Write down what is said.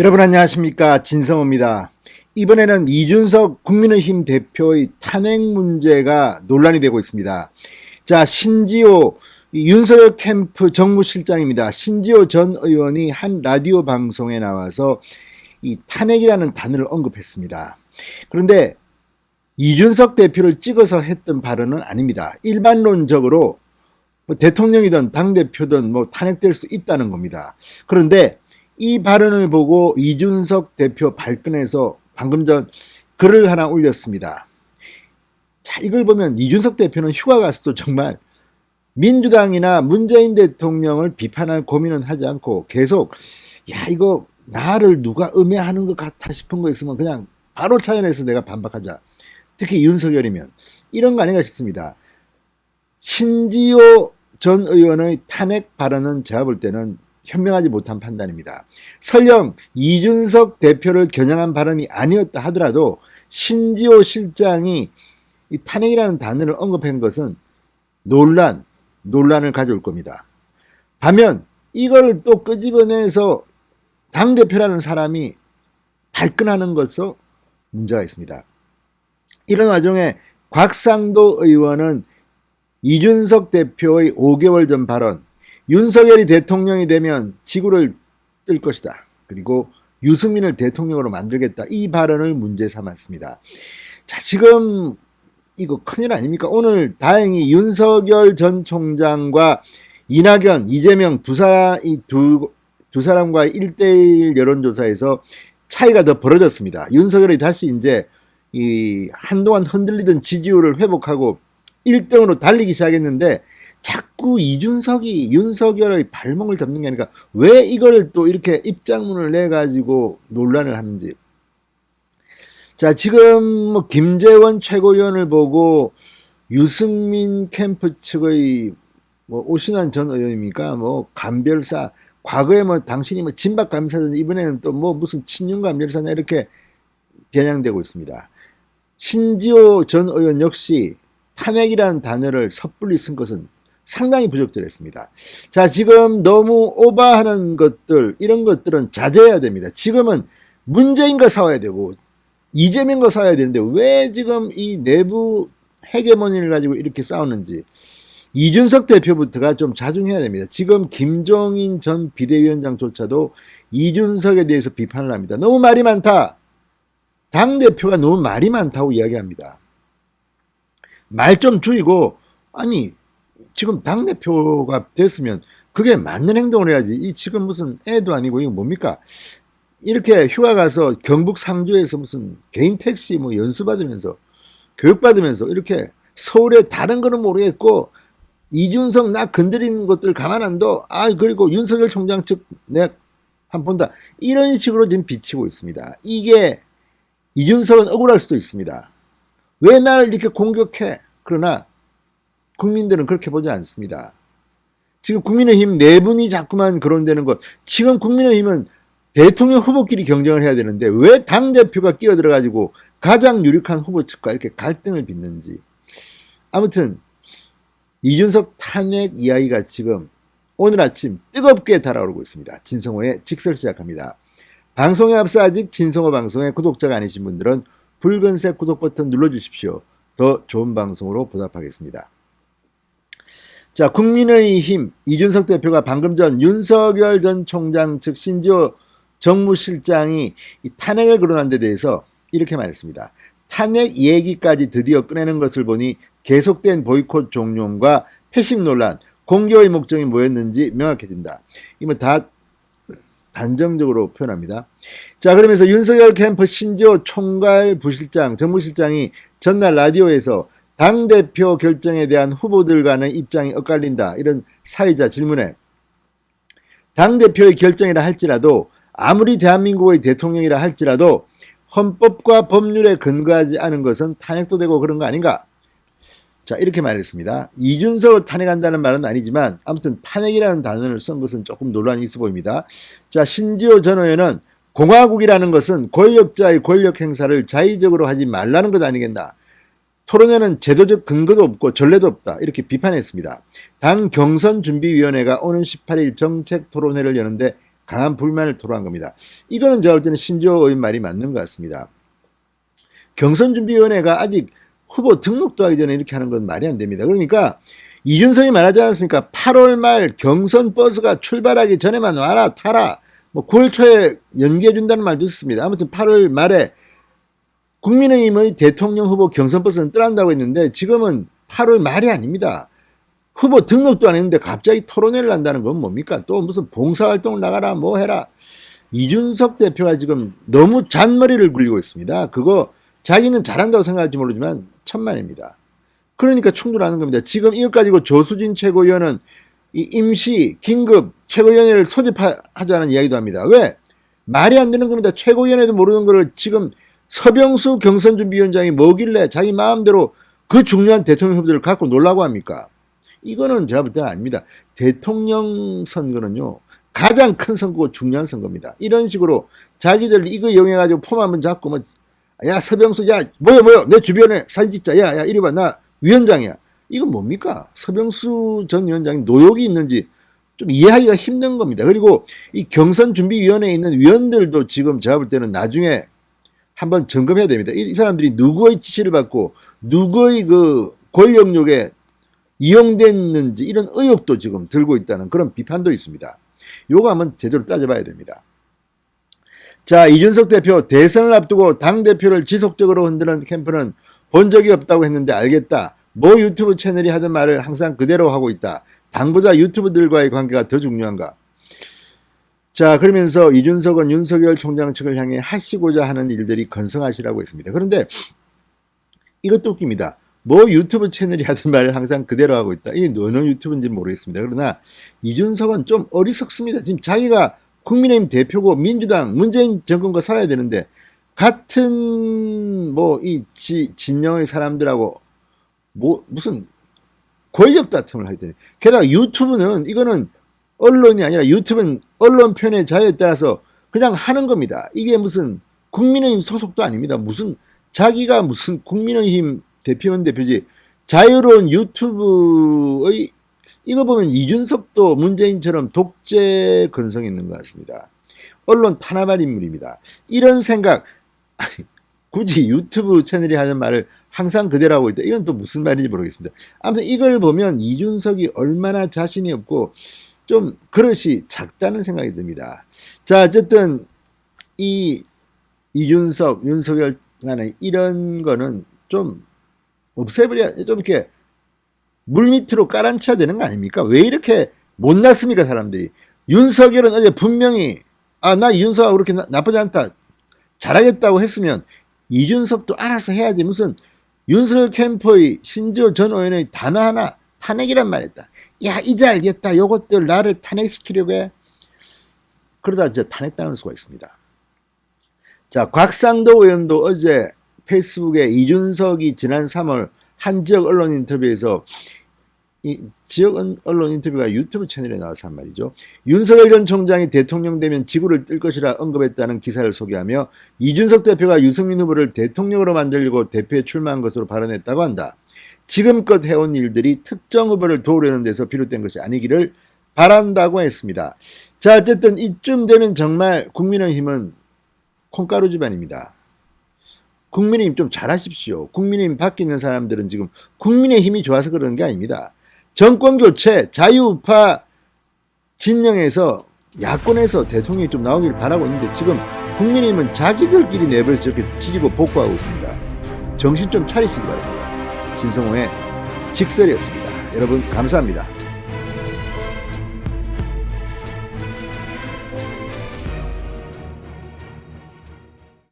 여러분 안녕하십니까, 진성호입니다. 이번에는 이준석 국민의힘 대표의 탄핵 문제가 논란이 되고 있습니다. 자, 신지호 윤석열 캠프 정무실장입니다. 신지호 전 의원이 한 라디오 방송에 나와서 이 탄핵이라는 단어를 언급했습니다. 그런데 이준석 대표를 찍어서 했던 발언은 아닙니다. 일반론적으로 대통령이든 당대표든 탄핵될 수 있다는 겁니다. 그런데 이 발언을 보고 이준석 대표 발끈해서 방금 전 글을 하나 올렸습니다. 자, 이걸 보면 이준석 대표는 휴가 갔어도 정말 민주당이나 문재인 대통령을 비판할 고민은 하지 않고 계속 이거 나를 누가 음해하는 것 같아 싶은 거 있으면 그냥 바로 차연해서 내가 반박하자. 특히 윤석열이면 이런 거 아닌가 싶습니다. 신지호 전 의원의 탄핵 발언은 제가 볼 때는 현명하지 못한 판단입니다. 설령 이준석 대표를 겨냥한 발언이 아니었다 하더라도 신지호 실장이 이 탄핵이라는 단어를 언급한 것은 논란을 가져올 겁니다. 반면 이걸 또 끄집어내서 당대표라는 사람이 발끈하는 것도 문제가 있습니다. 이런 와중에 곽상도 의원은 이준석 대표의 5개월 전 발언, 윤석열이 대통령이 되면 지구를 뜰 것이다. 그리고 유승민을 대통령으로 만들겠다. 이 발언을 문제 삼았습니다. 자, 지금 이거 큰일 아닙니까? 오늘 다행히 윤석열 전 총장과 이낙연, 이재명 두 사람과의 1대1 여론조사에서 차이가 더 벌어졌습니다. 윤석열이 다시 이제 한동안 흔들리던 지지율을 회복하고 1등으로 달리기 시작했는데 자꾸 이준석이 윤석열의 발목을 잡는 게 아니라 왜 이걸 또 이렇게 입장문을 내가지고 논란을 하는지. 자, 지금 김재원 최고위원을 보고 유승민 캠프 측의 오신환 전 의원입니까? 감별사, 과거에 당신이 진박 감사자, 이번에는 또 무슨 친윤 감별사냐 이렇게 변형되고 있습니다. 신지호 전 의원 역시 탄핵이라는 단어를 섣불리 쓴 것은 상당히 부적절했습니다. 자, 지금 너무 오버하는 것들, 이런 것들은 자제해야 됩니다. 지금은 문재인과 싸워야 되고 이재명과 싸워야 되는데 왜 지금 이 내부 헤게모니를 가지고 이렇게 싸우는지 이준석 대표부터가 좀 자중해야 됩니다. 지금 김종인 전 비대위원장조차도 이준석에 대해서 비판을 합니다. 너무 말이 많다. 당대표가 너무 말이 많다고 이야기합니다. 말 좀 줄이고, 아니 지금 당대표가 됐으면 그게 맞는 행동을 해야지. 이 지금 무슨 애도 아니고 이거 뭡니까? 이렇게 휴가 가서 경북 상주에서 무슨 개인 택시 연수받으면서 교육받으면서 이렇게 서울에 다른 거는 모르겠고 이준석 나 건드리는 것들 가만 안 둬. 그리고 윤석열 총장 측 내가 한번 본다. 이런 식으로 지금 비치고 있습니다. 이게 이준석은 억울할 수도 있습니다. 왜 나를 이렇게 공격해? 그러나 국민들은 그렇게 보지 않습니다. 지금 국민의힘 내분이 자꾸만 거론되는 것. 지금 국민의힘은 대통령 후보끼리 경쟁을 해야 되는데 왜 당대표가 끼어들어가지고 가장 유력한 후보 측과 이렇게 갈등을 빚는지. 아무튼 이준석 탄핵 이야기가 지금 오늘 아침 뜨겁게 달아오르고 있습니다. 진성호의 직설 시작합니다. 방송에 앞서 아직 진성호 방송의 구독자가 아니신 분들은 붉은색 구독 버튼 눌러주십시오. 더 좋은 방송으로 보답하겠습니다. 자, 국민의힘 이준석 대표가 방금 전 윤석열 전 총장 측 신지호 정무실장이 이 탄핵을 거론한 데 대해서 이렇게 말했습니다. 탄핵 얘기까지 드디어 꺼내는 것을 보니 계속된 보이콧 종용과 패식 논란, 공개의 목적이 뭐였는지 명확해진다. 이건 다 단정적으로 표현합니다. 자, 그러면서 윤석열 캠프 신지호 총괄 부실장, 정무실장이 전날 라디오에서 당대표 결정에 대한 후보들 간의 입장이 엇갈린다. 이런 사회자 질문에 당대표의 결정이라 할지라도 아무리 대한민국의 대통령이라 할지라도 헌법과 법률에 근거하지 않은 것은 탄핵도 되고 그런 거 아닌가? 자, 이렇게 말했습니다. 이준석을 탄핵한다는 말은 아니지만 아무튼 탄핵이라는 단어를 쓴 것은 조금 논란이 있어 보입니다. 자, 신지호 전 의원은 공화국이라는 것은 권력자의 권력 행사를 자의적으로 하지 말라는 것 아니겠나? 토론회는 제도적 근거도 없고 전례도 없다. 이렇게 비판했습니다. 당 경선준비위원회가 오는 18일 정책 토론회를 여는데 강한 불만을 토로한 겁니다. 이거는 제가 볼 때는 신조어 의원 말이 맞는 것 같습니다. 경선준비위원회가 아직 후보 등록도 하기 전에 이렇게 하는 건 말이 안 됩니다. 그러니까 이준석이 말하지 않았습니까? 8월 말 경선 버스가 출발하기 전에만 와라, 타라. 뭐 9월 초에 연기해 준다는 말도 있었습니다. 아무튼 8월 말에 국민의힘의 대통령 후보 경선 버스는 떠난다고 했는데 지금은 8월 말이 아닙니다. 후보 등록도 안 했는데 갑자기 토론회를 한다는 건 뭡니까? 또 무슨 봉사활동을 나가라 뭐 해라. 이준석 대표가 지금 너무 잔머리를 굴리고 있습니다. 그거 자기는 잘한다고 생각할지 모르지만 천만입니다. 그러니까 충돌하는 겁니다. 지금 이것 가지고 조수진 최고위원은 이 임시 긴급 최고위원회를 소집하자는 이야기도 합니다. 왜? 말이 안 되는 겁니다. 최고위원회도 모르는 거를 지금 서병수 경선준비위원장이 뭐길래 자기 마음대로 그 중요한 대통령 후보들을 갖고 놀라고 합니까? 이거는 제가 볼 때는 아닙니다. 대통령 선거는요, 가장 큰 선거고 중요한 선거입니다. 이런 식으로 자기들 이거 이용해가지고 폼 한번 잡고 뭐, 야, 서병수, 야, 뭐야, 내 주변에 사진 찍자. 야, 이리 봐. 나 위원장이야. 이건 뭡니까? 서병수 전 위원장이 노욕이 있는지 좀 이해하기가 힘든 겁니다. 그리고 이 경선준비위원회에 있는 위원들도 지금 제가 볼 때는 나중에 한번 점검해야 됩니다. 이 사람들이 누구의 지시를 받고 누구의 그 권력욕에 이용됐는지 이런 의혹도 지금 들고 있다는 그런 비판도 있습니다. 요거 한번 제대로 따져봐야 됩니다. 자, 이준석 대표 대선을 앞두고 당대표를 지속적으로 흔드는 캠프는 본 적이 없다고 했는데 알겠다. 모 유튜브 채널이 하던 말을 항상 그대로 하고 있다. 당보다 유튜브들과의 관계가 더 중요한가? 자, 그러면서 이준석은 윤석열 총장 측을 향해 하시고자 하는 일들이 건성하시라고 했습니다. 그런데 이것도 웃깁니다. 뭐 유튜브 채널이 하던 말을 항상 그대로 하고 있다. 이게 어느 유튜브인지 모르겠습니다. 그러나 이준석은 좀 어리석습니다. 지금 자기가 국민의힘 대표고 민주당 문재인 정권과 살아야 되는데 같은 뭐 이 진영의 사람들하고 뭐 무슨 권력 다툼을 하더니 게다가 유튜브는 이거는 언론이 아니라 유튜브는 언론 표현의 자유에 따라서 그냥 하는 겁니다. 이게 무슨 국민의힘 소속도 아닙니다. 무슨 자기가 무슨 국민의힘 대표는 대표지 자유로운 유튜브의 이거 보면 이준석도 문재인처럼 독재 근성이 있는 것 같습니다. 언론 탄압할 인물입니다. 이런 생각 굳이 유튜브 채널이 하는 말을 항상 그대로 하고 있다. 이건 또 무슨 말인지 모르겠습니다. 아무튼 이걸 보면 이준석이 얼마나 자신이 없고 좀 그릇이 작다는 생각이 듭니다. 자, 어쨌든 이 이준석, 윤석열 간에 이런 거는 좀 없애버려야 좀 이렇게 물밑으로 깔아앉혀야 되는 거 아닙니까? 왜 이렇게 못났습니까, 사람들이? 윤석열은 어제 분명히 나 윤석하고 그렇게 나쁘지 않다. 잘하겠다고 했으면 이준석도 알아서 해야지. 무슨 윤석열 캠프의 신지호 전 의원의 단어 하나 탄핵이란 말했다. 야, 이제 알겠다. 요것들 나를 탄핵시키려고 해. 그러다 이제 탄핵당할 수가 있습니다. 자, 곽상도 의원도 어제 페이스북에 이준석이 지난 3월 한 지역 언론 인터뷰에서 이 지역 언론 인터뷰가 유튜브 채널에 나와서 한 말이죠. 윤석열 전 총장이 대통령 되면 지구를 뜰 것이라 언급했다는 기사를 소개하며 이준석 대표가 유승민 후보를 대통령으로 만들려고 대표에 출마한 것으로 발언했다고 한다. 지금껏 해온 일들이 특정 후보를 도우려는 데서 비롯된 것이 아니기를 바란다고 했습니다. 자, 어쨌든 이쯤 되면 정말 국민의힘은 콩가루 집안입니다. 국민의힘 좀 잘하십시오. 국민의힘 밖에 있는 사람들은 지금 국민의힘이 좋아서 그러는 게 아닙니다. 정권교체, 자유우파 진영에서 야권에서 대통령이 좀 나오길 바라고 있는데 지금 국민의힘은 자기들끼리 내버려서 저렇게 지지고 복구하고 있습니다. 정신 좀 차리시기 바랍니다. 진성호의 직설이었습니다. 여러분 감사합니다.